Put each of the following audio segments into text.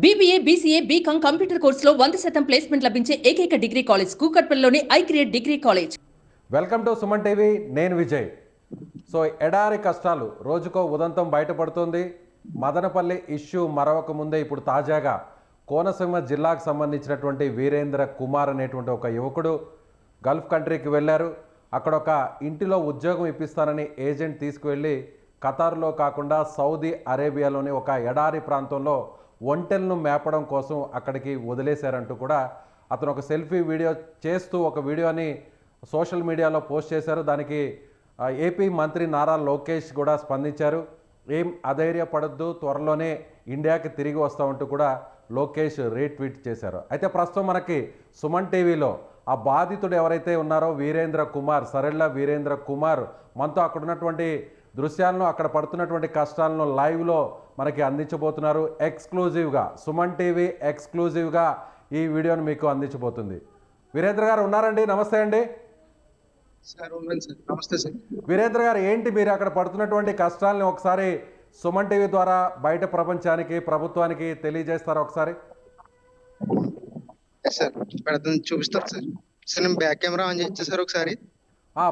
BBA, BCA, BCom computer కోర్సులో 100% placement లభించే ఏకైక డిగ్రీ కాలేజ్ కూకట్పల్లిలోని iCreate degree college. Welcome to Suman TV. నేను విజయ్. సో ఎడారి కష్టాలు రోజుకో ఉదంతం బయటపడుతుంది. మదనపల్లి ఇష్యూ మరొక ముందే ఇప్పుడు తాజాగా కోనసీమ జిల్లాకు సంబంధించినటువంటి వీరేంద్ర కుమార్ అనేటువంటి ఒక యువకుడు గల్ఫ్ కంట్రీకి వెళ్ళారు. అక్కడ ఒక ఇంటిలో ఉద్యోగం ఇప్పిస్తానని ఏజెంట్ తీసుకువెళ్ళి ఖతార్లో కాకుండా సౌదీ అరేబియాలోని ఒక ఎడారి ప్రాంతంలో ఒంటెలను మేపడం కోసం అక్కడికి వదిలేశారంటూ కూడా అతను ఒక సెల్ఫీ వీడియో చేస్తూ ఒక వీడియోని సోషల్ మీడియాలో పోస్ట్ చేశారు. దానికి ఏపీ మంత్రి నారా లోకేష్ కూడా స్పందించారు. ఏం అధైర్యపడద్దు, త్వరలోనే ఇండియాకి తిరిగి వస్తామంటూ కూడా లోకేష్ రీట్వీట్ చేశారు. అయితే ప్రస్తుతం మనకి సుమన్ టీవీలో ఆ బాధితుడు ఎవరైతే ఉన్నారో వీరేంద్ర కుమార్, సరెళ్ళ వీరేంద్ర కుమార్ మనతో అక్కడ ఉన్నటువంటి దృశ్యాలను, అక్కడ పడుతున్నటువంటి కష్టాలను లైవ్లో మనకి అందించబోతున్నారు. ఎక్స్క్లూజివ్గా సుమన్ టీవీ ఎక్స్క్లూజివ్గా ఈ వీడియోని మీకు అందించబోతుంది. వీరేంద్ర గారు ఉన్నారండి? నమస్తే అండి. నమస్తే సార్. వీరేంద్ర గారు, ఏంటి మీరు అక్కడ పడుతున్నటువంటి కష్టాలని ఒకసారి సుమన్ టీవీ ద్వారా బయట ప్రపంచానికి, ప్రభుత్వానికి తెలియజేస్తారా ఒకసారి? సార్ చూపిస్తాను సార్. సార్ నేను బ్యాక్ కెమెరా ఆన్ చేయొచ్చా సార్ ఒకసారి?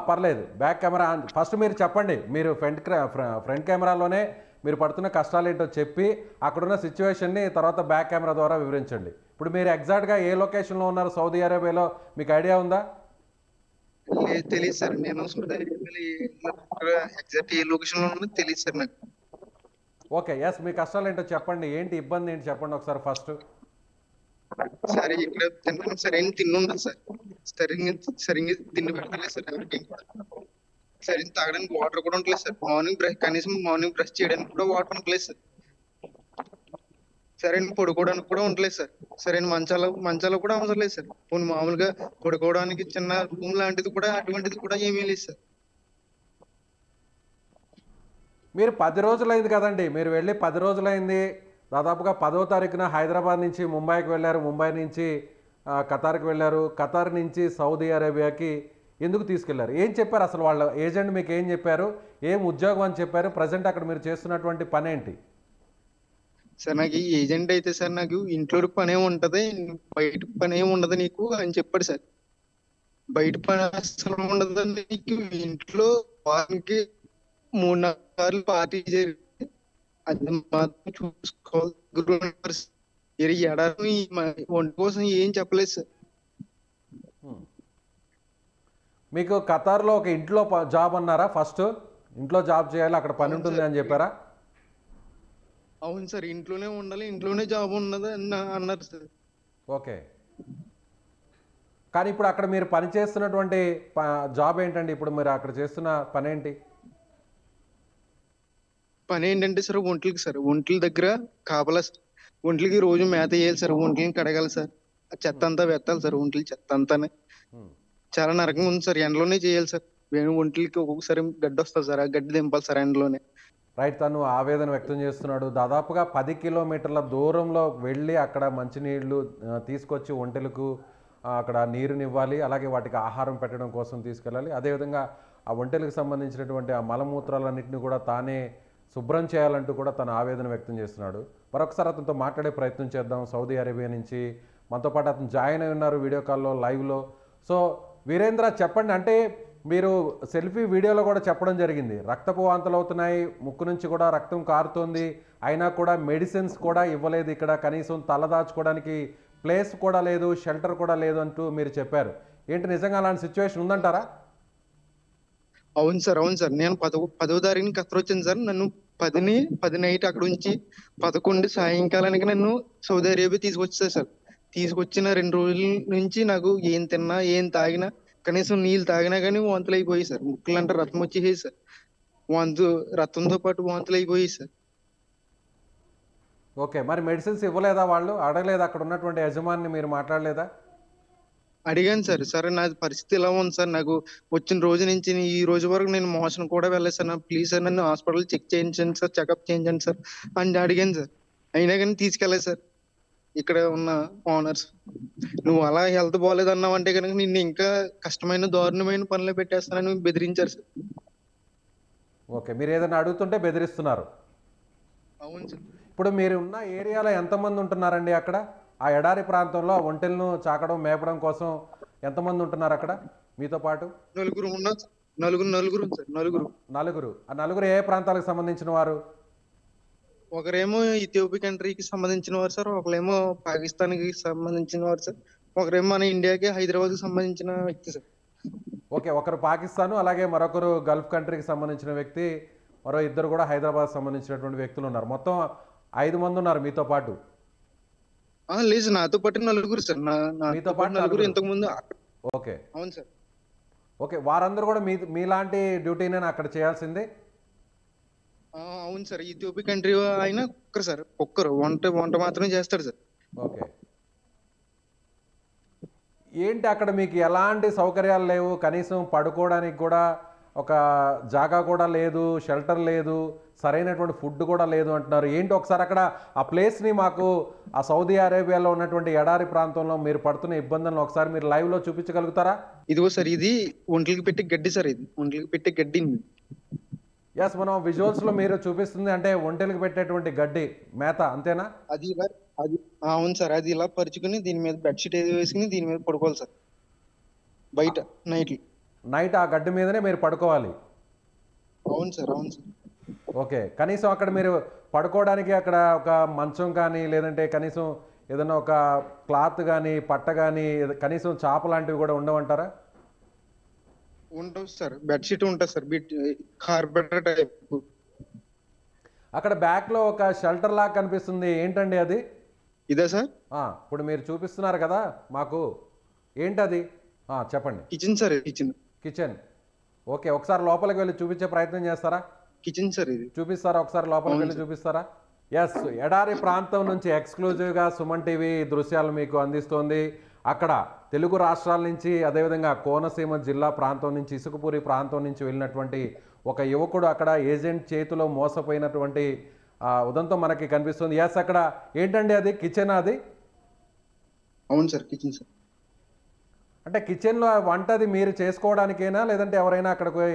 పర్లేదు, బ్యాక్ కెమెరా ఆన్. ఫస్ట్ మీరు చెప్పండి, మీరు ఫ్రంట్ కెమెరాలోనే మీరు పడుతున్న కష్టాలు ఏంటో చెప్పి అక్కడున్న సిచ్యువేషన్ని తర్వాత బ్యాక్ కెమెరా ద్వారా వివరించండి. ఇప్పుడు మీరు ఎగ్జాక్ట్గా ఏ లొకేషన్లో ఉన్నారు సౌదీ అరేబియాలో, మీకు ఐడియా ఉందా? తెలియదు సార్. నేను ఎగ్జాక్ట్ ఏ లొకేషన్లో ఉన్నది తెలియదు సార్ నాకు. ఓకే, ఎస్, మీ కష్టాలు ఏంటో చెప్పండి, ఏంటి ఇబ్బంది ఏంటి చెప్పండి ఒకసారి ఫస్ట్. సరే, ఇక్కడ తిన్నాను సరైన తిండి ఉండదు సార్. సరిగ్గా తిండి పెడతలేదు సార్. ఎవరికి సరైన తాగడానికి వాటర్ కూడా ఉండలేదు సార్. కనీసం మార్నింగ్ బ్రష్ చేయడానికి కూడా వాటర్ ఉండలేదు సార్. సరైన పడుకోవడానికి కూడా ఉండలేదు సార్. సరైన మంచాలు కూడా అవసరం లేదు సార్. పోనీ మామూలుగా పడుకోవడానికి చిన్న రూమ్ లాంటిది కూడా, అటువంటిది కూడా ఏమీ లేదు సార్. మీరు 10 రోజులైంది కదండి, మీరు వెళ్ళి 10 రోజులైంది. దాదాపుగా 10వ తారీఖున హైదరాబాద్ నుంచి ముంబైకి వెళ్ళారు, ముంబై నుంచి ఖతార్కి వెళ్ళారు, ఖతార్ నుంచి సౌదీ అరేబియాకి ఎందుకు తీసుకెళ్లారు? ఏం చెప్పారు అసలు వాళ్ళ ఏజెంట్ మీకు? ఏం చెప్పారు? ఏం ఉద్యోగం అని చెప్పారు? ప్రజెంట్ అక్కడ మీరు చేస్తున్నటువంటి పని ఏంటి? సార్ నాకు ఈ ఏజెంట్ అయితే సార్, నాకు ఇంట్లో పని ఏమి ఉంటది, బయట పని ఏమి ఉండదు నీకు అని చెప్పాడు సార్. బయట పని అసలు ఉండదు నీకు, ఇంట్లో వారానికి 3-4 సార్లు పార్టీ జరిగి అది మాత్రం చూసుకోవాలి. ఎడారి వంట కోసం ఏం చెప్పలేదు సార్. మీకు ఖతార్లో ఒక ఇంట్లో జాబ్ అన్నారా? ఫస్ట్ ఇంట్లో జాబ్ చేయాలి, అక్కడ పని ఉంటుంది అని చెప్పారా? అవును సార్, ఇంట్లోనే ఉండాలి, ఇంట్లోనే జాబ్ ఉన్నది అన్నారు సార్. ఓకే, కానీ ఇప్పుడు అక్కడ మీరు పని చేస్తున్నటువంటి జాబ్ ఏంటండి? ఇప్పుడు మీరు అక్కడ చేస్తున్న పని ఏంటి? పని ఏంటంటే సార్, ఒంట్ల దగ్గర కాపలా సార్. ఒంట్లకి రోజు మేత వేయాలి సార్, ఒంట్లని కడగాలి సార్, చెత్త అంతా వెత్తాలి సార్, ఒంట్ల చెత్త అంతానే. చాలా నరకంగా ఉంది సార్. ఎండలోనే చేయాలి సార్. ఒంట్లకి ఒక్కొక్కసారి గడ్డి వస్తుంది సార్, ఆ గడ్డి దింపాలి సార్ ఎండలోనే. రైట్, తను ఆవేదన వ్యక్తం చేస్తున్నాడు. దాదాపుగా 10 కిలోమీటర్ల దూరంలో వెళ్ళి అక్కడ మంచినీళ్లు తీసుకొచ్చి ఒంటెలకు అక్కడ నీరునివ్వాలి, అలాగే వాటికి ఆహారం పెట్టడం కోసం తీసుకెళ్ళాలి. అదేవిధంగా ఆ ఒంటెలకు సంబంధించినటువంటి ఆ మలమూత్రాలన్నింటినీ కూడా తానే శుభ్రం చేయాలంటూ కూడా తన ఆవేదన వ్యక్తం చేస్తున్నాడు. మరొకసారి అతనితో మాట్లాడే ప్రయత్నం చేద్దాం. సౌదీ అరేబియా నుంచి మనతో పాటు అతను జాయిన్ అయి ఉన్నారు వీడియో కాల్లో, లైవ్లో. సో వీరేంద్ర, చెప్పండి, అంటే మీరు సెల్ఫీ వీడియోలో కూడా చెప్పడం జరిగింది, రక్తపు వాంతులు అవుతున్నాయి, ముక్కు నుంచి కూడా రక్తం కారుతోంది, అయినా కూడా మెడిసిన్స్ కూడా ఇవ్వలేదు, ఇక్కడ కనీసం తలదాచుకోవడానికి ప్లేస్ కూడా లేదు, షెల్టర్ కూడా లేదు అంటూ మీరు చెప్పారు. ఏంటి, నిజంగా అలాంటి సిచ్యువేషన్ ఉందంటారా? అవును సార్, అవును సార్. నేను 10వ తారీఖుని ఖతర్ వచ్చాను సార్. నన్ను 10 నైట్ అక్కడ నుంచి 11 సాయంకాలానికి నన్ను సౌదీ అరేబియా తీసుకొచ్చారు సార్. తీసుకొచ్చిన 2 రోజుల నుంచి నాకు ఏం తిన్నా, ఏం తాగినా, కనీసం నీళ్ళు తాగినా కానీ వాంతులు అయిపోయాయి సార్. ముక్కులంటే రక్తం వచ్చేసాయి సార్. రక్తంతో పాటు వాంతులు అయిపోయాయి సార్. ఓకే, మరి మెడిసిన్స్ ఇవ్వలేదా? వాళ్ళు అడగలేదా? అక్కడ ఉన్నటువంటి యజమాని మీరు మాట్లాడలేదా? అడిగాను సార్. సరే, నా పరిస్థితి ఎలా ఉంది సార్, నాకు వచ్చిన రోజు నుంచి ఈ రోజు వరకు నేను మోషన్ కూడా వెళ్ళలేదు సార్. ప్లీజ్ సార్, నన్ను హాస్పిటల్ చెక్ చేయించండి సార్, చెకప్ చేయించండి సార్ అని అడిగాను సార్. అయినా కానీ తీసుకెళ్ళలేదు సార్ ఇక్కడ ఉన్న ఓనర్స్. నువ్వు అలా హెల్త్ బాగాలేదు అన్నావు అంటే కనుక నిన్ను ఇంకా కష్టమైన దారుణమైన పనులు పెట్టేస్తానని బెదిరించారు సార్. ఓకే, మీరు ఏదైనా అడుగుతుంటే బెదిరిస్తున్నారు. అవును సార్. ఇప్పుడు మీరు ఉన్న ఏరియాలో ఎంతమంది ఉంటున్నారండి అక్కడ? ఆ ఎడారి ప్రాంతంలో ఆ ఒంటెలను చాకడం మేపడం కోసం ఎంతమంది ఉంటున్నారు అక్కడ మీతో పాటు? నలుగురు ఉన్నాం సార్. నలుగురు సార్. నలుగురు. ఆ నలుగురు ఏ ప్రాంతాలకు సంబంధించిన వారు? ఒకరేమో ఇథియోపియా కంట్రీకి సంబంధించిన వారు సార్, ఒకరేమో పాకిస్తాన్ కి సంబంధించిన వారు సార్, ఒకరేమో మన ఇండియాకి హైదరాబాద్ కి సంబంధించిన వ్యక్తి సార్. ఓకే, ఒకరు పాకిస్తాను, అలాగే మరొకరు గల్ఫ్ కంట్రీకి సంబంధించిన వ్యక్తి, మరో ఇద్దరు కూడా హైదరాబాద్ సంబంధించినటువంటి వ్యక్తులు ఉన్నారు. మొత్తం 5 మంది ఉన్నారు మీతో పాటు. లేదు సార్, నాతో పాటు నలుగురు సార్. మీతో పాటు నలుగురు నలుగురు. ఇంతకు ముందు. ఓకే అవును సార్. ఓకే, వారందరూ కూడా మీలాంటి డ్యూటీనే అక్కడ చేయాల్సింది? అవును సార్. ఇథియోపియా కంట్రీ ఆయన ఒక్కరు సార్, ఒక్కరు వంట మాత్రమే చేస్తాడు సార్. ఓకే, ఏంటి అక్కడ మీకు ఎలాంటి సౌకర్యాలు లేవు? కనీసం పడుకోవడానికి కూడా ఒక జాగా కూడా లేదు, షెల్టర్ లేదు, సరైనటువంటి ఫుడ్ కూడా లేదు అంటున్నారు. ఏంటి ఒకసారి అక్కడ ఆ ప్లేస్ని మాకు, ఆ సౌదీ అరేబియాలో ఉన్నటువంటి ఎడారి ప్రాంతంలో మీరు పడుతున్న ఇబ్బందులను ఒకసారి మీరు లైవ్లో చూపించగలుగుతారా? ఇదిగో సార్, ఇది ఒంట్లకి పెట్టి గడ్డి సార్. ఇది ఒంట్లకి పెట్టి గడ్డి. ఎస్, మనం విజువల్స్లో మీరు చూపిస్తుంది అంటే ఒంటెలకు పెట్టేటువంటి గడ్డి మేత, అంతేనా? అది ఇలా అది అవును సార్. అది ఇలా పరుచుకుని దీని మీద బెడ్షీట్ ఏది వేసుకుని దీని మీద పడుకోవాలి సార్ బయట నైట్ ఆ గడ్డి మీదనే మీరు పడుకోవాలి. అవును సార్. ఓకే, కనీసం అక్కడ మీరు పడుకోవడానికి అక్కడ ఒక మంచం కానీ, లేదంటే కనీసం ఏదైనా ఒక క్లాత్ కానీ, పట్ట కానీ, కనీసం చాప లాంటివి కూడా ఉండవంటారా? ఉండవు సార్. బెడ్షీట్ ఉంటుంది సార్, కార్పెట్ టైప్. అక్కడ బ్యాక్లో ఒక షెల్టర్ లాగా కనిపిస్తుంది, ఏంటండి అది? ఇదే సార్. ఇప్పుడు మీరు చూపిస్తున్నారు కదా మాకు, ఏంటది? చెప్పండి. Kitchen sir. కిచెన్. ఓకే, ఒకసారి లోపలికి వెళ్ళి చూపించే ప్రయత్నం చేస్తారా? కిచెన్ సార్ ఇది. చూపిస్తారా? ఒకసారి లోపలికి వెళ్ళి చూపిస్తారా? ఎస్, ఎడారి ప్రాంతం నుంచి ఎక్స్క్లూజివ్గా సుమన్ టీవీ దృశ్యాలు మీకు అందిస్తోంది. అక్కడ తెలుగు రాష్ట్రాల నుంచి, అదేవిధంగా కోనసీమ జిల్లా ప్రాంతం నుంచి, ఇసుకపూరి ప్రాంతం నుంచి వెళ్ళినటువంటి ఒక యువకుడు అక్కడ ఏజెంట్ చేతిలో మోసపోయినటువంటి ఉదంతం మనకి కనిపిస్తుంది. ఎస్, అక్కడ ఏంటండి అది? కిచెన్ అది? అవును సార్, కిచెన్ సార్. అంటే కిచెన్లో వంట అది మీరు చేసుకోవడానికేనా, లేదంటే ఎవరైనా అక్కడికి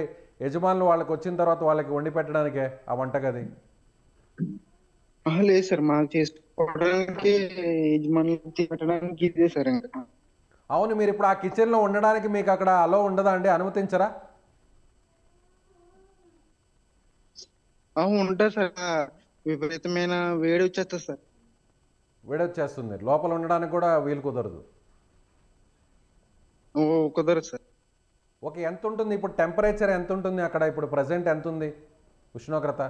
యజమానులు వాళ్ళకి వచ్చిన తర్వాత వాళ్ళకి వండి పెట్టడానికే ఆ వంటగది? లేదు సార్, మాకు చేసుకోవడానికి, యజమానులు పెట్టడానికి ఇదే సార్. ఇంకా అవును, మీరు ఇప్పుడు ఆ కిచెన్లో ఉండడానికి మీకు అక్కడ అలో ఉండదా అండి? అనుమతించరా? ఉంటా సార్. విపరీతమైన వేడి వచ్చేస్తుంది సార్. వేడి వచ్చేస్తుంది, లోపల ఉండడానికి కూడా వీలు కుదరదు. కుదరదు సార్. ఓకే, ఎంత ఉంటుంది ఇప్పుడు టెంపరేచర్? ఎంత ఉంటుంది అక్కడ ఇప్పుడు ప్రజెంట్? ఎంత ఉంది ఉష్ణోగ్రత?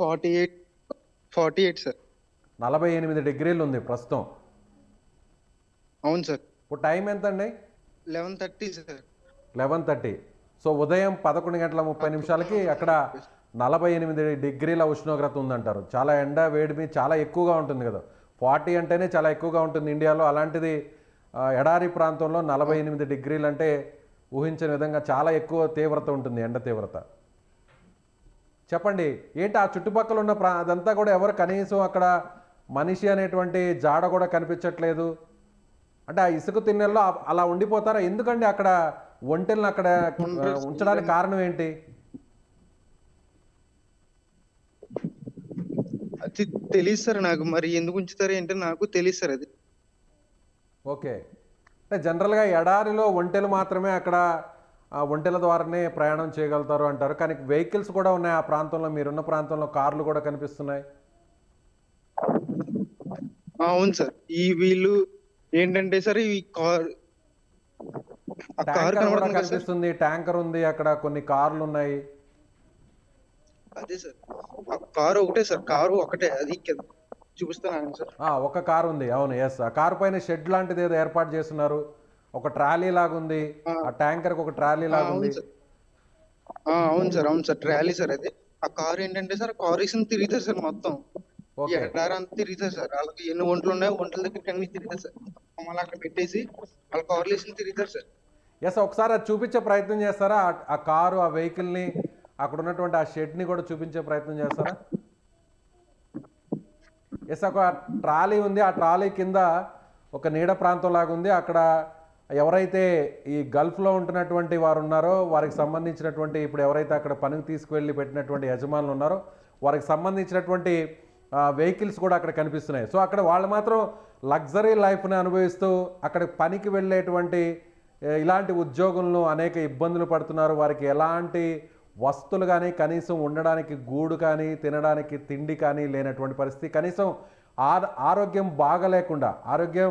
48 సార్. 48 డిగ్రీలు ఉంది ప్రస్తుతం. అవును సార్. ఇప్పుడు టైం ఎంత అండి? 11:30 సార్. 11:30. సో ఉదయం 11:30 అక్కడ 48 డిగ్రీల ఉష్ణోగ్రత ఉందంటారు. చాలా ఎండ వేడిమి చాలా ఎక్కువగా ఉంటుంది కదా. 40 అంటేనే చాలా ఎక్కువగా ఉంటుంది ఇండియాలో. అలాంటిది ఎడారి ప్రాంతంలో 48 డిగ్రీలు అంటే ఊహించని విధంగా చాలా ఎక్కువ తీవ్రత ఉంటుంది, ఎండ తీవ్రత. చెప్పండి, ఏంటి ఆ చుట్టుపక్కల ఉన్న అదంతా కూడా ఎవరు కనీసం అక్కడ మనిషి అనేటువంటి జాడ కూడా కనిపించట్లేదు? అంటే ఆ ఇసుక తిన్నెల్లో అలా ఉండిపోతారా? ఎందుకండి అక్కడ ఒంటెలను అక్కడ ఉంచడానికి కారణం ఏంటి? అది తెలియదు సార్ నాకు. మరి ఎందుకు ఉంచుతారు ఏంటో నాకు తెలియదు సార్ అది. ఓకే, అంటే జనరల్గా ఎడారిలో ఒంటెలు మాత్రమే అక్కడ ఒంటెల ద్వారానే ప్రయాణం చేయగలుగుతారు అంటారు. కానీ వెహికల్స్ కూడా ఉన్నాయి ఆ ప్రాంతంలో, మీరున్న ప్రాంతంలో కార్లు కూడా కనిపిస్తున్నాయి. అవును సార్. ఈ వీళ్ళు ఏంటంటే సార్, ఈ కార్ కనిపిస్తుంది, ట్యాంకర్ ఉంది అక్కడ, కొన్ని కార్లు ఉన్నాయి. అదే సార్, ఆ కారు ఒకటే సార్. కారు ఒకటే, అది చూపిస్తాను సార్. ఒక కారు ఉంది, అవును. ఎస్, ఆ కారు పైన షెడ్ లాంటిది ఏదో ఏర్పాటు చేస్తున్నారు. ఒక ట్రాలీ లాగా ఉంది, ఆ ట్యాంకర్ ఒక ట్రాలీ లాగా ఉంది. అవును సార్. ట్రాలీ సార్ అది. ఆ కారు ఏంటంటే సార్, కారు వేసిన తిరుగుతారు సార్ మొత్తం. ఎడారి అంతా తిరుగుతారు సార్. వాళ్ళకి ఎన్ని ఒంట్లు ఉన్నాయో ఒంట్ల దగ్గరికి అన్ని తిరుగుతారు సార్. మళ్ళీ అక్కడ పెట్టేసి వాళ్ళ కార్లు వేసిన తిరుగుతారు సార్. ఎస్, ఒకసారి అది చూపించే ప్రయత్నం చేస్తారా? ఆ కారు, ఆ వెహికల్ని, అక్కడ ఉన్నటువంటి ఆ షెడ్ని కూడా చూపించే ప్రయత్నం చేస్తారా? ఎస్, ఒక ట్రాలీ ఉంది, ఆ ట్రాలీ కింద ఒక నీడ ప్రాంతం లాగా ఉంది. అక్కడ ఎవరైతే ఈ గల్ఫ్లో ఉంటున్నటువంటి వారు ఉన్నారో వారికి సంబంధించినటువంటి, ఇప్పుడు ఎవరైతే అక్కడ పనికి తీసుకువెళ్ళి పెట్టినటువంటి యజమానులు ఉన్నారో వారికి సంబంధించినటువంటి వెహికల్స్ కూడా అక్కడ కనిపిస్తున్నాయి. సో అక్కడ వాళ్ళు మాత్రం లగ్జరీ లైఫ్ని అనుభవిస్తూ అక్కడ పనికి వెళ్ళేటువంటి ఇలాంటి ఉద్యోగులను అనేక ఇబ్బందులు పడుతున్నారు. వారికి ఎలాంటి వస్తువులు కానీ, కనీసం ఉండడానికి గూడు కానీ, తినడానికి తిండి కానీ లేనటువంటి పరిస్థితి. కనీసం ఆరోగ్యం బాగలేకుండా, ఆరోగ్యం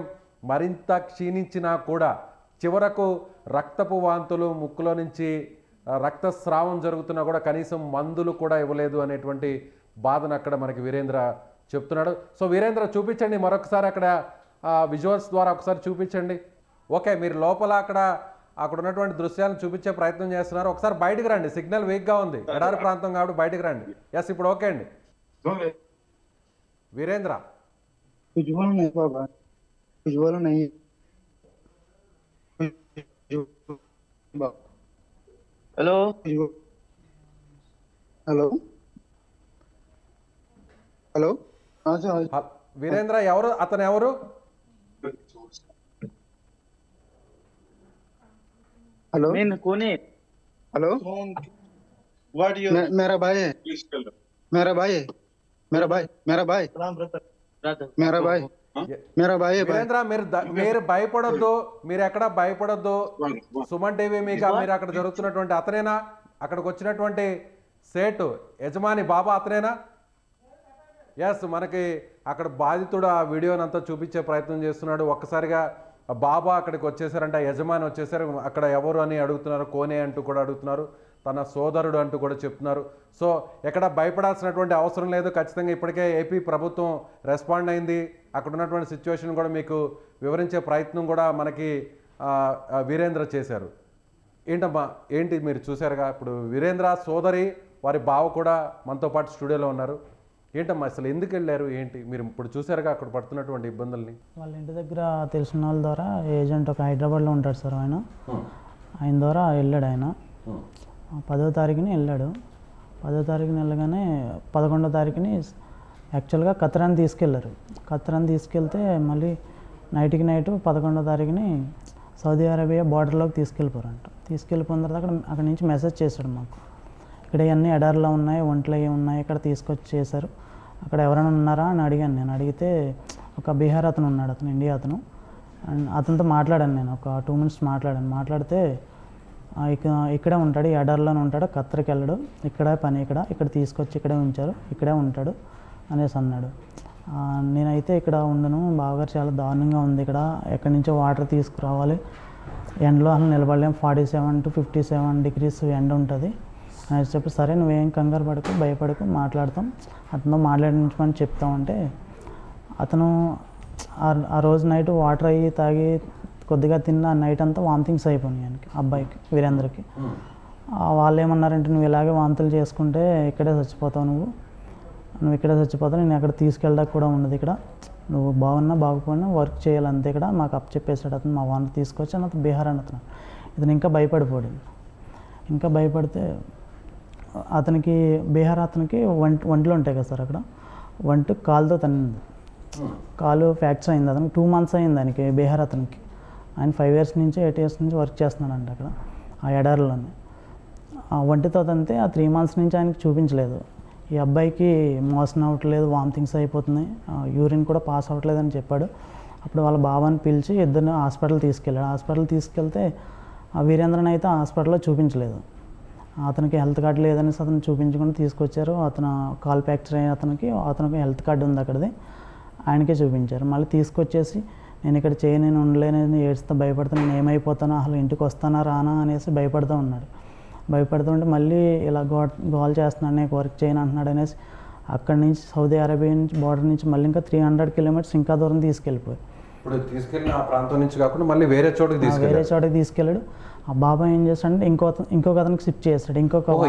మరింత క్షీణించినా కూడా చివరకు రక్తపు వాంతులు, ముక్కులో నుంచి రక్తస్రావం జరుగుతున్నా కూడా కనీసం మందులు కూడా ఇవ్వలేదు అనేటువంటి బాధను అక్కడ మనకి వీరేంద్ర చెప్తున్నాడు. సో వీరేంద్ర చూపించండి మరొకసారి, అక్కడ విజువల్స్ ద్వారా ఒకసారి చూపించండి. ఓకే, మీరు లోపల అక్కడ ఉన్నటువంటి దృశ్యాలను చూపించే ప్రయత్నం చేస్తున్నారు. ఒకసారి బయటకు రండి, సిగ్నల్ వీక్గా ఉంది, ఎడారి ప్రాంతం కాబట్టి బయటకు రండి. ఎస్, ఇప్పుడు ఓకే అండి. Virendra hello hello hello Virendra ఎవరు, అతను ఎవరు? हेलो कौन है? हेलो मेरा भाई है, मेरा भाई है, मेरा भाई मेरा भाई मेरा भाई मेरा भाई है. వీరేంద్ర మీరు భయపడొద్దు, మీరు ఎక్కడ భయపడొద్దు. సుమన్ టీవీ మీరు అక్కడ జరుగుతున్నటువంటి అతనేనా, అక్కడికి వచ్చినటువంటి సేటు యజమాని బాబా అతనేనా? ఎస్, మనకి అక్కడ బాధితుడు ఆ వీడియోని అంతా చూపించే ప్రయత్నం చేస్తున్నాడు. ఒక్కసారిగా బాబా అక్కడికి వచ్చేసారంటే, యజమాని వచ్చేసారు. అక్కడ ఎవరు అని అడుగుతున్నారు, కోనే అంటూ కూడా అడుగుతున్నారు, తన సోదరుడు అంటూ కూడా చెప్తున్నారు. సో ఎక్కడ భయపడాల్సినటువంటి అవసరం లేదు. ఖచ్చితంగా ఇప్పటికే ఏపీ ప్రభుత్వం రెస్పాండ్ అయింది. అక్కడ ఉన్నటువంటి సిచ్యువేషన్ కూడా మీకు వివరించే ప్రయత్నం కూడా మనకి వీరేంద్ర చేశారు. ఏంటి మీరు చూశారుగా, ఇప్పుడు వీరేంద్ర సోదరి వారి బావ కూడా మనతో పాటు స్టూడియోలో ఉన్నారు. ఏంటమ్మా అసలు ఎందుకు వెళ్ళారు, ఏంటి మీరు ఇప్పుడు చూసారుగా అక్కడ పడుతున్నటువంటి ఇబ్బందుల్ని? వాళ్ళ ఇంటి దగ్గర తెలిసిన వాళ్ళ ద్వారా ఏజెంట్ ఒక హైదరాబాద్లో ఉంటాడు సార్, ఆయన ద్వారా వెళ్ళాడు. ఆయన 10వ తారీఖుని వెళ్ళాడు. 10వ తారీఖుని వెళ్ళగానే 11వ తారీఖుని యాక్చువల్గా ఖత్తరాని తీసుకెళ్లారు. ఖత్తరాని తీసుకెళ్తే మళ్ళీ నైట్కి నైట్ 11వ తారీఖుని సౌదీ అరేబియా బార్డర్లోకి తీసుకెళ్ళిపోయారంట. తీసుకెళ్ళిపోయిన తర్వాత అక్కడ నుంచి మెసేజ్ చేశాడు మాకు, ఇక్కడ ఇవన్నీ ఎడారిలో ఉన్నాయి, ఒంట్లో ఏమి ఉన్నాయి, ఇక్కడ తీసుకొచ్చి చేశారు, అక్కడ ఎవరైనా ఉన్నారా అని అడిగాను. నేను అడిగితే ఒక బీహార్ అతను ఉన్నాడు, అతను ఇండియా అతను. అండ్ అతనితో మాట్లాడాను, నేను ఒక 2 minutes మాట్లాడితే ఇక్కడే ఉంటాడు, ఈ ఎడారిలోనే ఉంటాడు, ఖత్తర్కి వెళ్ళడు, ఇక్కడే పని, ఇక్కడ తీసుకొచ్చి ఇక్కడే ఉంచారు, ఇక్కడే ఉంటాడు అనేసి అన్నాడు. నేనైతే ఇక్కడ ఉండను బావగారు, చాలా దారుణంగా ఉంది, ఇక్కడ ఎక్కడి నుంచో వాటర్ తీసుకురావాలి, ఎండలో అసలు నిలబడలేం, 47 to 57 degrees ఎండ ఉంటుంది అని చెప్పి, సరే నువ్వేం కంగారు పడకు, భయపడకు, మాట్లాడతాం, అతను మాట్లాడించమని చెప్తామంటే అతను ఆ రోజు నైట్ వాటర్ అయ్యి తాగి కొద్దిగా తిన్న నైట్ అంతా వామిటింగ్స్ అయిపోయినాయి ఆయనకి, అబ్బాయికి వీరేంద్రకి. వాళ్ళు ఏమన్నారంటే, నువ్వు ఇలాగే వాంతులు చేసుకుంటే ఇక్కడే చచ్చిపోతావు, నువ్వు ఇక్కడే చచ్చిపోతావు, నేను ఎక్కడ తీసుకెళ్ళడానికి కూడా ఉండదు, ఇక్కడ నువ్వు బాగున్నా బాగుపోయినా వర్క్ చేయాలంతే, ఇక్కడ మాకు అప్ చెప్పేశాడు అతను. మా వాడిని తీసుకొచ్చి అతను బీహార్ అని ఇతను ఇంకా భయపడిపోయాడు. ఇంకా భయపడితే అతనికి బీహార్ అతనికి ఒంట్లో ఉంటాయి కదా సార్, అక్కడ వంట కాలుతో తన్నింది, కాలు ఫ్రాక్చర్ అయింది. అతనికి 2 months అయింది ఆయనకి, బీహార్ అతనికి. ఆయన 5 years నుంచి 8 years నుంచి వర్క్ చేస్తున్నాడంట అక్కడ ఆ ఎడారిలోనే. ఆ ఒంటితో తంతే ఆ 3 months నుంచి ఆయనకి చూపించలేదు. ఈ అబ్బాయికి మోషన్ అవ్వట్లేదు, వామిటింగ్స్ అయిపోతున్నాయి, యూరిన్ కూడా పాస్ అవ్వట్లేదు అని చెప్పాడు. అప్పుడు వాళ్ళ బాబాని పిలిచి ఇద్దరిని హాస్పిటల్ తీసుకెళ్ళాడు. హాస్పిటల్ తీసుకెళ్తే ఆ వీరేంద్రని అయితే హాస్పిటల్లో చూపించలేదు. అతనికి హెల్త్ కార్డు లేదనేసి అతను చూపించకుండా తీసుకొచ్చారు. అతను కాల్ ఫ్రాక్చర్ అయిన అతనికి హెల్త్ కార్డు ఉంది అక్కడిది, ఆయనకే చూపించారు. మళ్ళీ తీసుకొచ్చేసి నేను ఇక్కడ నేను ఉండలేనని ఏడుస్తూ భయపడతా, నేను ఏమైపోతానో, అసలు ఇంటికి వస్తానా రానా అనేసి భయపడుతూ ఉన్నాడు. భయపడుతుంటే మళ్ళీ ఇలా గోల్ చేస్తున్నాడు, నేను వర్క్ చేయను అంటున్నాడు అనేసి అక్కడి నుంచి సౌదీ అరేబియా నుంచి బార్డర్ నుంచి మళ్ళీ ఇంకా 300 kilometers ఇంకా దూరం తీసుకెళ్ళిపోయారు. ఇప్పుడు తీసుకెళ్ళిన ఆ ప్రాంతం నుంచి కాకుండా మళ్ళీ వేరే చోటుకి తీసుకెళ్ళాడు. ఆ బాబాయ్ ఏం చేస్తాడంటే ఇంకొక అతనికి షిఫ్ట్ చేస్తాడు,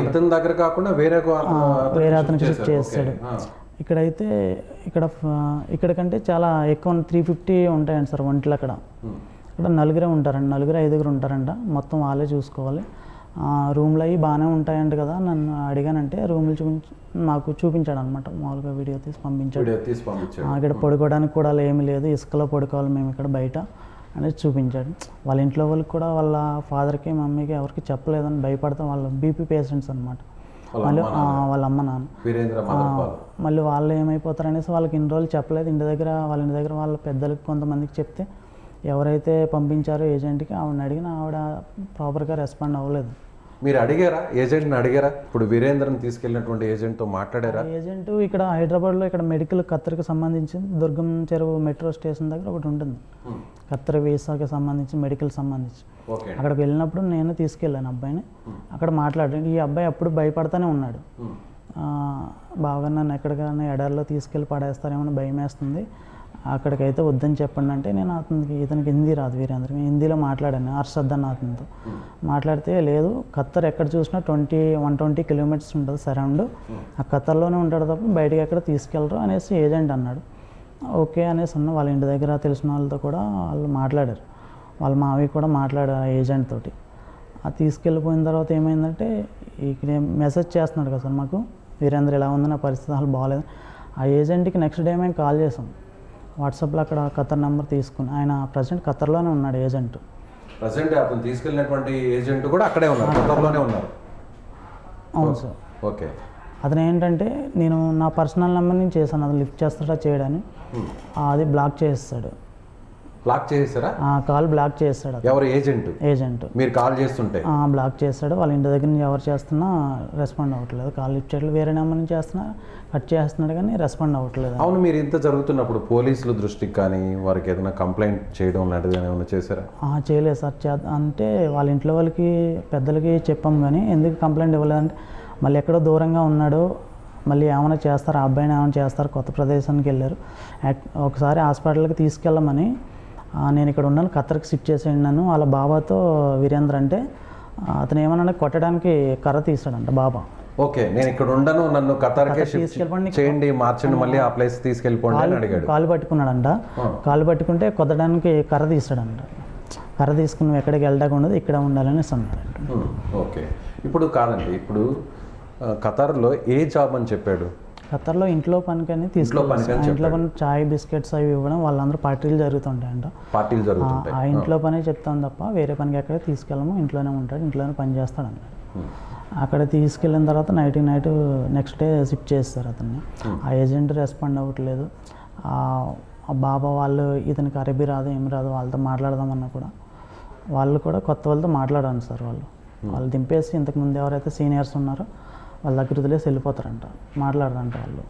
ఇతని దగ్గర కాకుండా వేరే అతనికి షిఫ్ట్ చేస్తాడు. ఇక్కడైతే ఇక్కడికంటే చాలా ఎక్కువ 350 ఉంటాయండి సార్ ఒంట్లు. ఇక్కడ 4 ఉంటారండి, 5 ఉంటారంట, మొత్తం వాళ్ళే చూసుకోవాలి. రూమ్లు అవి బాగానే ఉంటాయంట కదా, నన్ను అడిగానంటే రూమ్లు నాకు చూపించాడు అనమాట, మామూలుగా వీడియో తీసి పంపించాడు. ఇక్కడ పడుకోవడానికి కూడా ఏమీ లేదు, ఇసుకలో పడుకోవాలి మేము ఇక్కడ బయట అనేది చూపించాడు. వాళ్ళ ఇంట్లో వాళ్ళకి కూడా వాళ్ళ ఫాదర్కి మమ్మీకి ఎవరికి చెప్పలేదని భయపడతాం, వాళ్ళ బీపీ పేషెంట్స్ అనమాట. మళ్ళీ వాళ్ళ అమ్మ నాన్న వీరేంద్ర మదన్ పాల్. మళ్ళీ వాళ్ళు ఏమైపోతారు అనేసి వాళ్ళకి ఇన్ని రోజులు చెప్పలేదు. ఇంటి దగ్గర వాళ్ళ పెద్దలకి కొంతమందికి చెప్తే ఎవరైతే పంపించారో ఏజెంట్కి ఆవిడని అడిగిన ఆవిడ ప్రాపర్గా రెస్పాండ్ అవ్వలేదు. మీరు అడిగారా ఏజెంట్ని అడిగారా? ఇప్పుడు వీరేంద్రని తీసుకెళ్ళినటువంటి ఏజెంట్తో మాట్లాడారా? ఏజెంట్ ఇక్కడ హైదరాబాద్లో ఇక్కడ మెడికల్ ఖత్తర్కి సంబంధించి దుర్గం చెరువు మెట్రో స్టేషన్ దగ్గర ఒకటి ఉంటుంది, ఖత్తర్ వీసాకి సంబంధించి మెడికల్ సంబంధించి. అక్కడికి వెళ్ళినప్పుడు నేను తీసుకెళ్ళాను అబ్బాయిని. అక్కడ మాట్లాడాను. ఈ అబ్బాయి అప్పుడు భయపడతానే ఉన్నాడు. బాగా నన్ను ఎక్కడికైనా ఎడారిలో తీసుకెళ్ళి పడేస్తారేమో భయం వేస్తుంది, అక్కడికైతే వద్దని చెప్పండి అంటే నేను ఇతనికి హిందీ రాదు వీరేంద్రకి, హిందీలో మాట్లాడాను అర్షద్ అన్న అతనితో. మాట్లాడితే లేదు ఖత్తర్ ఎక్కడ చూసినా 120 కిలోమీటర్స్ ఉంటుంది సరౌండ్, ఆ ఖత్తర్లోనే ఉంటాడు తప్ప బయటకి ఎక్కడ తీసుకెళ్ళరు అనేసి ఏజెంట్ అన్నాడు. ఓకే అనేసి అన్న వాళ్ళ ఇంటి దగ్గర తెలిసిన వాళ్ళతో కూడా వాళ్ళు మాట్లాడారు. వాళ్ళ మావి కూడా మాట్లాడారు ఏజెంట్ తోటి. అది తీసుకెళ్ళిపోయిన తర్వాత ఏమైందంటే ఇక్కడ మెసేజ్ చేస్తున్నాడు కదా సార్ మాకు, వీరేంద్ర ఇలా ఉంది, నా పరిస్థితి అసలు బాగాలేదు. ఆ ఏజెంట్కి నెక్స్ట్ డే మేము కాల్ చేసాం వాట్సాప్లో, అక్కడ ఖత్తర్ నెంబర్ తీసుకుని. ఆయన ప్రజెంట్ ఖత్తర్లోనే ఉన్నాడు ఏజెంట్. ప్రజెంట్ అతను తీసుకెళ్ళినటువంటి ఏజెంట్ కూడా అక్కడే ఉన్నారు, ఖత్తర్లోనే ఉన్నారు. అవును సార్. ఓకే. అతను ఏంటంటే నేను నా పర్సనల్ నెంబర్ నుంచి చేశాను, అది లిఫ్ట్ చేస్తాడా చేయడానికి, అది బ్లాక్ చేస్తాడు. బ్లాక్ చేసారా? కాల్ బ్లాక్ చేస్తాడు. ఎవరు? ఏజెంట్. మీరు కాల్ చేస్తుంటే బ్లాక్ చేస్తాడు. వాళ్ళ ఇంటి దగ్గర నుంచి ఎవరు చేస్తున్నా రెస్పాండ్ అవ్వట్లేదు, కాల్ లిఫ్ట్ చేయట్లేదు. వేరే నెంబర్ నుంచి చేస్తున్నా కట్ చేస్తున్నాడు కానీ రెస్పాండ్ అవ్వట్లేదు. అవును, మీరు ఇంత జరుగుతున్నప్పుడు పోలీసుల దృష్టికి కానీ వారికి ఏదైనా కంప్లైంట్ చేయడం లాంటిది ఏమైనా చేశారా? చేయలేదు సార్. అంటే వాళ్ళ ఇంట్లో వాళ్ళకి పెద్దలకి చెప్పాం కానీ ఎందుకు కంప్లైంట్ ఇవ్వలేదంటే మళ్ళీ ఎక్కడో దూరంగా ఉన్నాడు, మళ్ళీ ఏమైనా చేస్తారు, ఆ అబ్బాయిని ఏమైనా చేస్తారు, కొత్త ప్రదేశానికి వెళ్ళారు. ఒకసారి హాస్పిటల్కి తీసుకెళ్ళమని నేను ఇక్కడ ఉన్నాను, ఖత్తర్కి షిఫ్ట్ చేసేయండి నన్ను వాళ్ళ బాబాతో వీరేంద్ర అంటే, అతను ఏమన్నా కొట్టడానికి కర్ర తీసాడంట బాబా. ఓకే, నేను ఇక్కడ ఉండను, నన్ను ఖత్తర్కి తీసుకెళ్ళిపోండి, చేయండి, మార్చండి, మళ్ళీ ఆ ప్లేస్ తీసుకెళ్ళిపోండి అని అడిగాడు. కాలు పట్టుకున్నాడంట. కాలు పట్టుకుంటే కొట్టడానికి కర్ర తీసాడంట. కర్ర తీసుకుని నువ్వు ఎక్కడికి వెళ్ళడానికి ఉండదు, ఇక్కడ ఉండాలని అన్నాడంట. ఓకే. ఇప్పుడు కాదండి, ఇప్పుడు ఖత్తర్లో ఏ జాబ్ అని చెప్పాడు? ఖత్తర్లో ఇంట్లో పనికని తీసుకెళ్ళి, ఇంట్లో పని చాయ్ బిస్కెట్స్ అవి ఇవ్వడం, వాళ్ళందరూ పార్టీలు జరుగుతుంటాయంట. ఆ ఇంట్లో పనే చెప్తాం తప్ప వేరే పనికి ఎక్కడ తీసుకెళ్ళము, ఇంట్లోనే ఉంటాడు, ఇంట్లోనే పని చేస్తాడు అన్నాడు. అక్కడ తీసుకెళ్ళిన తర్వాత నైట్ నెక్స్ట్ డే షిఫ్ట్ చేస్తారు అతన్ని. ఆ ఏజెంట్ రెస్పాండ్ అవ్వట్లేదు. ఆ బాబా వాళ్ళు ఇతనికి అరబీ రాదు ఏమి రాదు, వాళ్ళతో మాట్లాడదామన్నా కూడా వాళ్ళు కూడా కొత్త వాళ్ళతో మాట్లాడాను సార్. వాళ్ళు దింపేసి ఇంతకుముందు ఎవరైతే సీనియర్స్ ఉన్నారో వాళ్ళ దగ్గర వదిలేసి వెళ్ళిపోతారంట, మాట్లాడరంట వాళ్ళు.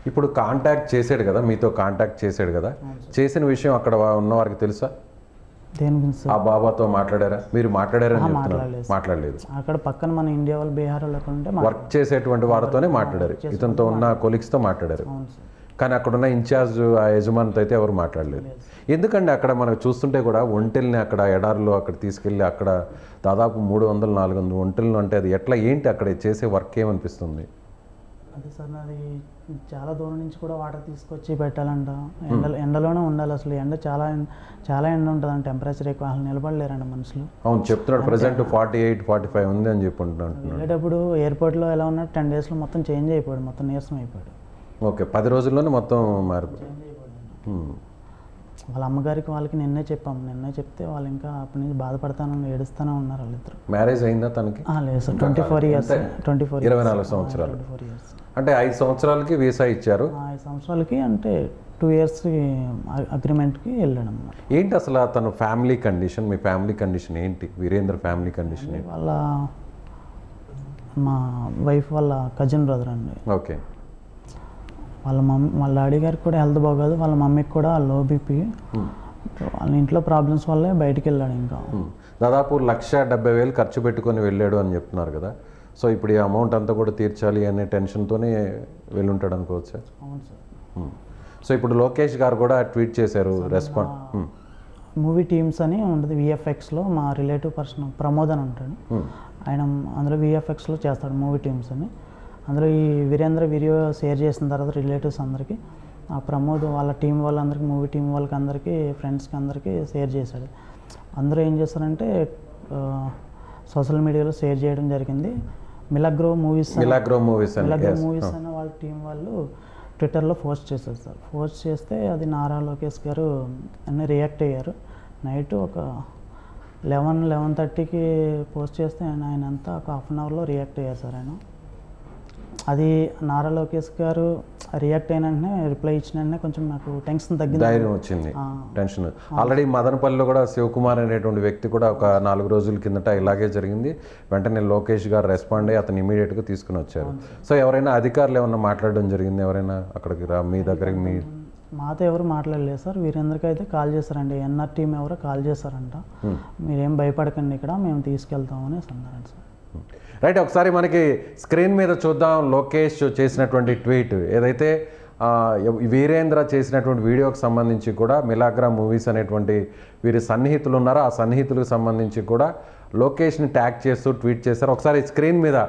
ఇప్పుడు కాంటాక్ట్ చేసాడు కదా, మీతో కాంటాక్ట్ చేసాడు కదా, చేసిన విషయం అక్కడ ఉన్న వారికి తెలుసా? దేని గురించి? ఆ బాబాతో మాట్లాడారా? మీరు మాట్లాడారని మాట్లాడలేదు. అక్కడ పక్కన మన ఇండియా వాళ్ళు బీహార్ వాళ్ళు వర్క్ చేసేటువంటి వారితోనే మాట్లాడారు, ఇతనితో ఉన్న కొలీగ్స్తో మాట్లాడారు. కానీ అక్కడున్న ఇన్ఛార్జ్ ఆ యజమానితో అయితే ఎవరు మాట్లాడలేదు. ఎందుకంటే అక్కడ మనకు చూస్తుంటే కూడా ఒంటెల్ని అక్కడ ఎడారిలో అక్కడ తీసుకెళ్ళి అక్కడ దాదాపు 300-400 ఒంటెలను అంటే అది ఎట్లా ఏంటి అక్కడ చేసే వర్క్ ఏమనిపిస్తుంది? అదే సార్, అది చాలా దూరం నుంచి కూడా వాటర్ తీసుకొచ్చి పెట్టాలంట. ఎండలోనే ఉండాలి, అసలు ఎండ చాలా ఎండ ఉంటుందండి, టెంపరేచర్ ఎక్కువ, అసలు నిలబడలేరండి మనుషులు. అవును చెప్తున్నాడు, ప్రజెంట్ 48-45 ఉంది అని చెప్పి ఉంటున్నాడు. వెళ్ళేటప్పుడు ఎయిర్పోర్ట్లో ఎలా ఉన్నా 10 daysలో మొత్తం చేంజ్ అయిపోయాడు, మొత్తం నీరసం అయిపోయాడు. ఓకే, 10 రోజుల్లోనే మొత్తం మారిపోయాడు. వాళ్ళ అమ్మగారికి వాళ్ళకి నిన్నే చెప్తే వాళ్ళు ఇంకా అప్పటి నుంచి బాధపడతాను ఏడుస్తూనే ఉన్నారు వాళ్ళిద్దరు. మ్యారేజ్ అయిందా తనకి? లేదు సార్, 24 years. 24 సంవత్సరాలు. అంటే 5 సంవత్సరాలకి వీసా ఇచ్చారు. 5 సంవత్సరాలకి అంటే 2 years అగ్రిమెంట్కి వెళ్ళాడు అన్నమాట. ఏంటి అసలు తన ఫ్యామిలీ కండిషన్, మీ ఫ్యామిలీ కండిషన్ ఏంటి? వీరేంద్ర ఫ్యామిలీ కండిషన్ ఏంటి? మా వైఫ్ వాళ్ళ కజిన్ బ్రదర్ అండి. ఓకే. వాళ్ళ డాడీ గారికి కూడా హెల్త్ బాగోదు, వాళ్ళ మమ్మీకి కూడా లో బీపీ, వాళ్ళ ఇంట్లో ప్రాబ్లమ్స్ వల్లే బయటికి వెళ్ళాడు. ఇంకా దాదాపు 1,70,000 ఖర్చు పెట్టుకొని వెళ్ళాడు అని చెప్తున్నారు కదా. సో ఇప్పుడు ఈ అమౌంట్ అంతా కూడా తీర్చాలి అనే టెన్షన్తోనే వెళ్ళుంటాడు అనుకోవచ్చా? అవును సార్. సో ఇప్పుడు లోకేష్ గారు కూడా ట్వీట్ చేశారు, రెస్పాండ్ మూవీ టీమ్స్ అని ఉంటుంది విఎఫ్ఎక్స్లో, మా రిలేటివ్ పర్సన్ ప్రమోద్ అని ఉంటాడు ఆయన, అందులో విఎఫ్ఎక్స్లో చేస్తాడు మూవీ టీమ్స్ అని. అందులో ఈ వీరేంద్ర వీడియో షేర్ చేసిన తర్వాత రిలేటివ్స్ అందరికీ, ఆ ప్రమోద్ వాళ్ళ టీం వాళ్ళందరికీ, మూవీ టీం వాళ్ళకి అందరికీ, ఫ్రెండ్స్కి అందరికీ షేర్ చేశాడు. అందరూ ఏం చేస్తారంటే సోషల్ మీడియాలో షేర్ చేయడం జరిగింది. మిలాగ్రో మూవీస్ అనే వాళ్ళ టీం వాళ్ళు ట్విట్టర్లో పోస్ట్ చేశారు సార్. పోస్ట్ చేస్తే అది నారా లోకేష్ గారు అన్నీ రియాక్ట్ అయ్యారు. నైట్ ఒక 11-11:30కి పోస్ట్ చేస్తే ఆయన అంతా ఒక 1/2 hourలో రియాక్ట్ అయ్యారు సార్. ఆయన అది నారా లోకేష్ గారు రియాక్ట్ అయిన వెంటనే రిప్లై ఇచ్చిన వెంటనే కొంచెం నాకు టెన్షన్ తగ్గింది. ధైర్యం వచ్చింది, టెన్షన్. ఆల్రెడీ మదనపల్లిలో కూడా శివకుమార్ అనేటువంటి వ్యక్తి కూడా ఒక 4 రోజుల కిందట ఇలాగే జరిగింది. వెంటనే లోకేష్ గారు రెస్పాండ్ అయ్యి అతను ఇమీడియట్గా తీసుకుని వచ్చారు. సో ఎవరైనా అధికారులు ఏమన్నా మాట్లాడడం జరిగింది? ఎవరైనా అక్కడికి మీ దగ్గరికి మాతో ఎవరు మాట్లాడలేదు సార్. వీరేంద్రకి అయితే కాల్ చేశారండి, ఎన్ఆర్ టీం ఎవరో కాల్ చేశారంట, మీరేం భయపడకండి, ఇక్కడ మేము తీసుకెళ్తామని అన్నారండి సార్. రైట్, ఒకసారి మనకి స్క్రీన్ మీద చూద్దాం లోకేష్ చేసినటువంటి ట్వీట్. ఏదైతే వీరేంద్ర చేసినటువంటి వీడియోకి సంబంధించి కూడా మిలాగ్రా మూవీస్ అనేటువంటి వీరి సన్నిహితులు ఉన్నారో ఆ సన్నిహితులకు సంబంధించి కూడా లోకేష్ని ట్యాగ్ చేస్తూ ట్వీట్ చేశారు. ఒకసారి స్క్రీన్ మీద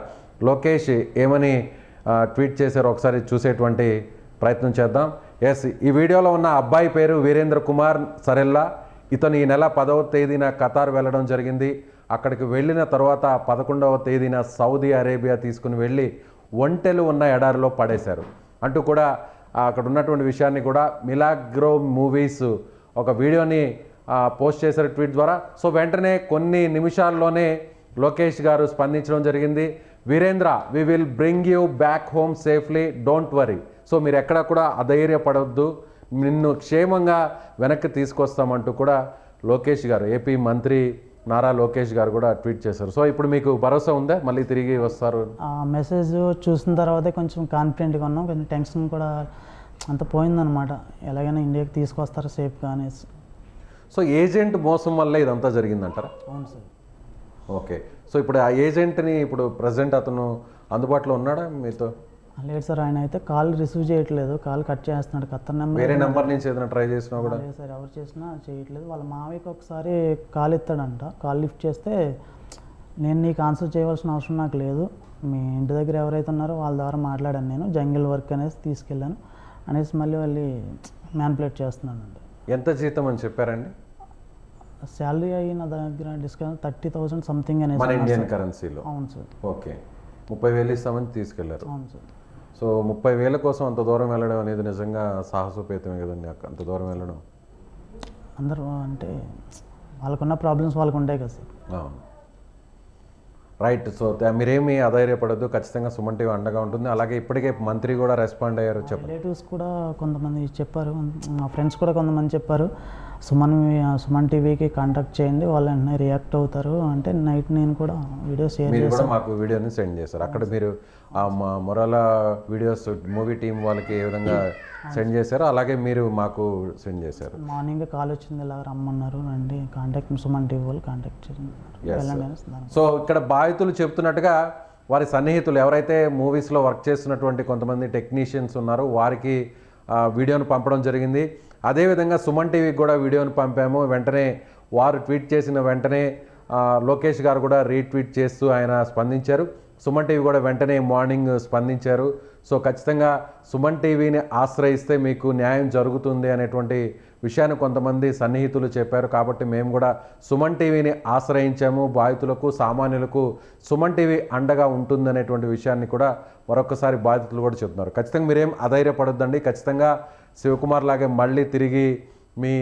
లోకేష్ ఏమని ట్వీట్ చేశారో ఒకసారి చూసేటువంటి ప్రయత్నం చేద్దాం. ఎస్, ఈ వీడియోలో ఉన్న అబ్బాయి పేరు వీరేంద్ర కుమార్ సరెల్లా. ఇతను ఈ నెల 10వ తేదీన ఖతార్ వెళ్ళడం జరిగింది. అక్కడికి వెళ్ళిన తర్వాత 11వ తేదీన సౌదీ అరేబియా తీసుకుని వెళ్ళి ఒంటెలు ఉన్న ఎడారిలో పడేశారు అంటూ కూడా అక్కడ ఉన్నటువంటి విషయాన్ని కూడా మిలాగ్రో మూవీస్ ఒక వీడియోని పోస్ట్ చేశారు ట్వీట్ ద్వారా. సో వెంటనే కొన్ని నిమిషాల్లోనే లోకేష్ గారు స్పందించడం జరిగింది. Virendra, we will bring you back home safely, don't worry. So మీరు ఎక్కడ కూడా అధైర్యపడవద్దు, నిన్ను క్షేమంగా వెనక్కి తీసుకొస్తామంటూ కూడా లోకేష్ గారు, ఏపీ మంత్రి నారా లోకేష్ గారు కూడా ట్వీట్ చేశారు. సో ఇప్పుడు మీకు భరోసా ఉందా మళ్ళీ తిరిగి వస్తారు? ఆ మెసేజ్ చూసిన తర్వాతే కొంచెం కాన్ఫిడెంట్గా ఉన్నాం, కొంచెం టెన్షన్ కూడా అంత పోయిందనమాట, ఎలాగైనా ఇండియాకి తీసుకొస్తారు సేఫ్గా అనేసి. సో ఏజెంట్ మోసం వల్ల ఇదంతా జరిగిందంటారా? అవును సార్. ఓకే, సో ఇప్పుడు ఆ ఏజెంట్ని ఇప్పుడు ప్రజెంట్ అతను అందుబాటులో ఉన్నాడా మీతో? లేదు సార్, ఆయన అయితే కాల్ రిసీవ్ చేయట్లేదు, కాల్ కట్ చేస్తున్నాడు. ఖత్తర్ నెంబర్ వేరే నెంబర్ నుంచి ఏదైనా ట్రై చేసినా కూడా? లేదు సార్, ఎవరు చేసినా చేయట్లేదు. వాళ్ళ మావయ్యకి ఒకసారి కాల్ ఎత్తాడంట, కాల్ లిఫ్ట్ చేస్తే నేను నీకు ఆన్సర్ చేయవలసిన అవసరం నాకు లేదు, మీ ఇంటి దగ్గర ఎవరైతే ఉన్నారో వాళ్ళ ద్వారా మాట్లాడాను, నేను జంగిల్ వర్క్ అనేసి తీసుకెళ్ళాను అనేసి మళ్ళీ వాళ్ళు మ్యానిపులేట్ చేస్తున్నానండి. ఎంత జీతం అని చెప్పారండి? శాలరీ అయిన దగ్గర డిస్కౌంట్ 30,000 సంథింగ్ అనేసి మన ఇండియన్ కరెన్సీలో. అవును సార్. ఓకే, 30,000 ఇస్తామని తీసుకెళ్లారు. అవును సార్. సో 30,000 కోసం అంత దూరం వెళ్ళడం అనేది నిజంగా సాహసోపేతమే కదండి, అంత దూరం వెళ్ళడం. అందరూ అంటే వాళ్ళకున్న ప్రాబ్లమ్స్ వాళ్ళకు ఉంటాయి కదా సార్. అవును, రైట్. సో మీరేమీ అధైర్యపడద్దు, ఖచ్చితంగా సుమన్ టీవీ అండగా ఉంటుంది. అలాగే ఇప్పటికే మంత్రి కూడా రెస్పాండ్ అయ్యారు. చెప్పండి. రిలేటివ్స్ కూడా కొంతమంది చెప్పారు, మా ఫ్రెండ్స్ కూడా కొంతమంది చెప్పారు, సుమన్ టీవీకి కాంటాక్ట్ చేయండి, వాళ్ళు వెంటనే రియాక్ట్ అవుతారు అంటే నైట్ నేను కూడా వీడియో షేర్ మీరు కూడా మాకు వీడియోని సెండ్ చేశారు. అక్కడ మీరు ఆ మొరాల వీడియోస్ మూవీ టీం వాళ్ళకి ఏ విధంగా సెండ్ చేశారో అలాగే మీరు మాకు సెండ్ చేశారు. మార్నింగ్ కాల్ వచ్చింది, ఇలా రమ్మన్నారు, రండి కాంటాక్ట్ సుమన్ టీవీ వాళ్ళు కాంటాక్ట్ చేయండి. సో ఇక్కడ బాధితులు చెప్తున్నట్టుగా వారి సన్నిహితులు ఎవరైతే మూవీస్లో వర్క్ చేస్తున్నటువంటి కొంతమంది టెక్నీషియన్స్ ఉన్నారో వారికి వీడియోను పంపడం జరిగింది. అదేవిధంగా సుమన్ టీవీకి కూడా వీడియోను పంపాము. వెంటనే వారు ట్వీట్ చేసిన వెంటనే లోకేష్ గారు కూడా రీట్వీట్ చేస్తూ ఆయన స్పందించారు. సుమన్ టీవీ కూడా వెంటనే మార్నింగ్ స్పందించారు. సో ఖచ్చితంగా సుమన్ టీవీని ఆశ్రయిస్తే మీకు న్యాయం జరుగుతుంది అనేటువంటి విషయాన్ని కొంతమంది సన్నిహితులు చెప్పారు. కాబట్టి మేము కూడా సుమన్ టీవీని ఆశ్రయించాము. బాధితులకు సామాన్యులకు సుమన్ టీవీ అండగా ఉంటుందనేటువంటి విషయాన్ని కూడా మరొకసారి బాధితులు కూడా చెప్తున్నారు. ఖచ్చితంగా మీరేం అధైర్యపడొద్దండి. ఖచ్చితంగా శివకుమార్ లాగే మళ్ళీ తిరిగి మీ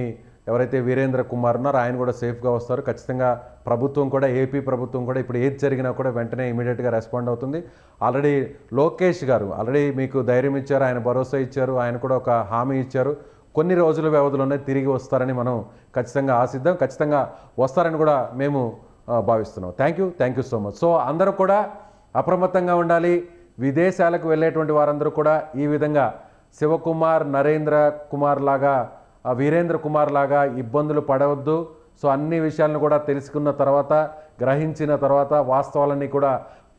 ఎవరైతే వీరేంద్ర కుమార్ ఉన్నారో ఆయన కూడా సేఫ్గా వస్తారు. ఖచ్చితంగా ప్రభుత్వం కూడా, ఏపీ ప్రభుత్వం కూడా ఇప్పుడు ఏది జరిగినా కూడా వెంటనే ఇమీడియట్గా రెస్పాండ్ అవుతుంది. ఆల్రెడీ లోకేష్ గారు ఆల్రెడీ మీకు ధైర్యం ఇచ్చారు, ఆయన భరోసా ఇచ్చారు, ఆయన కూడా ఒక హామీ ఇచ్చారు. కొన్ని రోజుల వ్యవధిలోనే తిరిగి వస్తారని మనం ఖచ్చితంగా ఆశిద్దాం. ఖచ్చితంగా వస్తారని కూడా మేము భావిస్తున్నాం. Thank you so much. So అందరూ కూడా అప్రమత్తంగా ఉండాలి. విదేశాలకు వెళ్ళేటువంటి వారందరూ కూడా ఈ విధంగా శివకుమార్, నరేంద్ర కుమార్ లాగా, వీరేంద్ర కుమార్ లాగా ఇబ్బందులు పడవద్దు. సో అన్ని విషయాలను కూడా తెలుసుకున్న తర్వాత, గ్రహించిన తర్వాత, వాస్తవాలన్నీ కూడా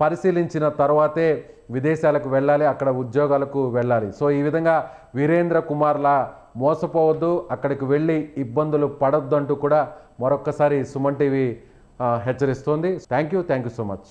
పరిశీలించిన తర్వాతే విదేశాలకు వెళ్ళాలి, అక్కడ ఉద్యోగాలకు వెళ్ళాలి. సో ఈ విధంగా వీరేంద్ర కుమార్లా మోసపోవద్దు, అక్కడికి వెళ్ళి ఇబ్బందులు పడొద్దు అంటూ కూడా మరొక్కసారి సుమన్ టీవీ హెచ్చరిస్తోంది. Thank you so much.